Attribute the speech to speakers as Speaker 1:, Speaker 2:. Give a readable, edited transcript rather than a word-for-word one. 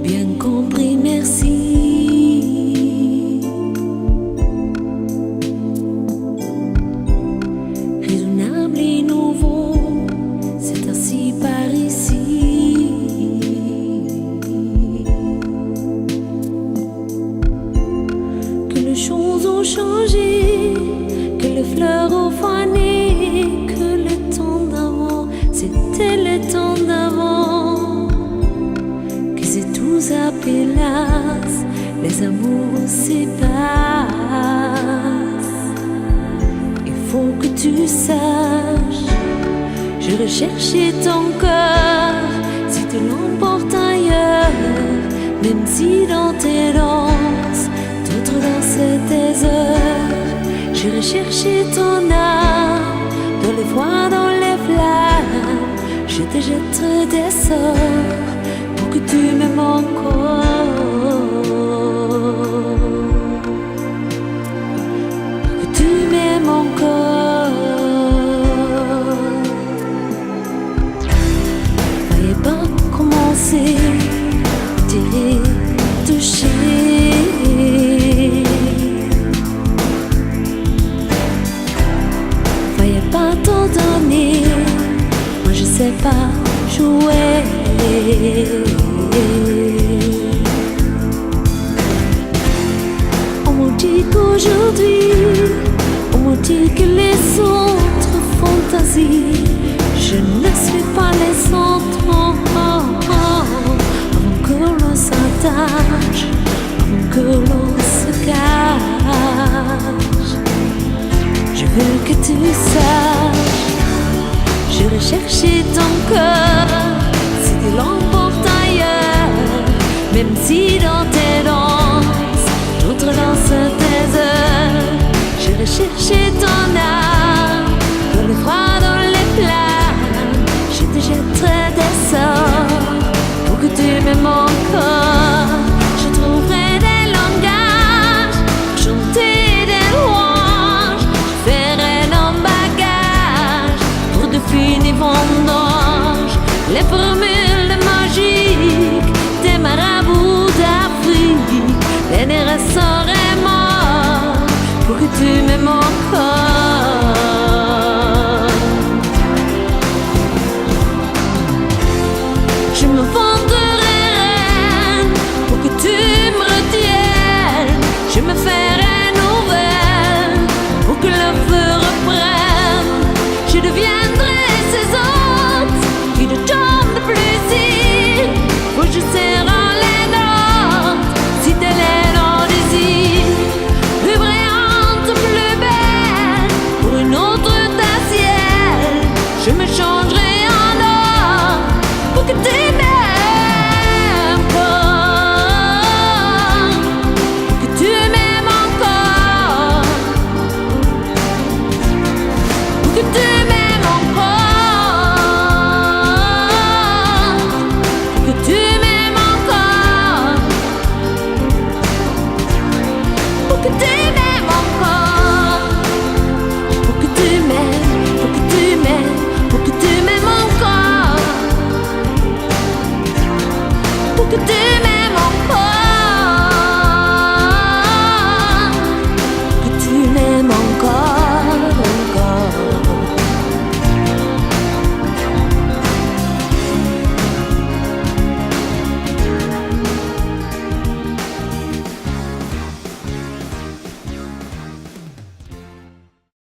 Speaker 1: J'ai bien compris, merci. Raisonnable et nouveau, c'est ainsi par ici. Que les choses ont changé, que les fleurs ont fané, que le temps d'avant, c'était le temps d'avant. Que c'est tout ça pélasse, les amours s'effacent. Il faut que tu saches, je recherchais ton cœur, si tu l'emportes ailleurs, même si dans tes danses, d'autres dansent tes heures. Je recherchais ton âme, dans les froids, dans les flammes. Je te jetterai des sorts pour que tu m'aimes encore. Pour que tu m'aimes encore. Voyez pas commencer, tirer, toucher. Pas t'en donner, moi je sais pas jouer. On me dit qu'aujourd'hui, on me dit que les autres fantasies, je ne suis pas les autres. Avant que l'on s'attache, avant que l'on se cache, je veux que tu saches, je recherchais ton cœur, si tu l'emportes ailleurs, même si dans tes danses, d'autres dansent tes heures. Je recherchais ton âme, dans le froid, dans les flammes. Je te jetterai des sorts, pour que tu m'aimes encore. Je trouverai des langages, pour chanter des louanges. Fini vendange, les formules magiques des marabouts d'Afrique, les nerfs seraient morts pour que tu m'aimes encore.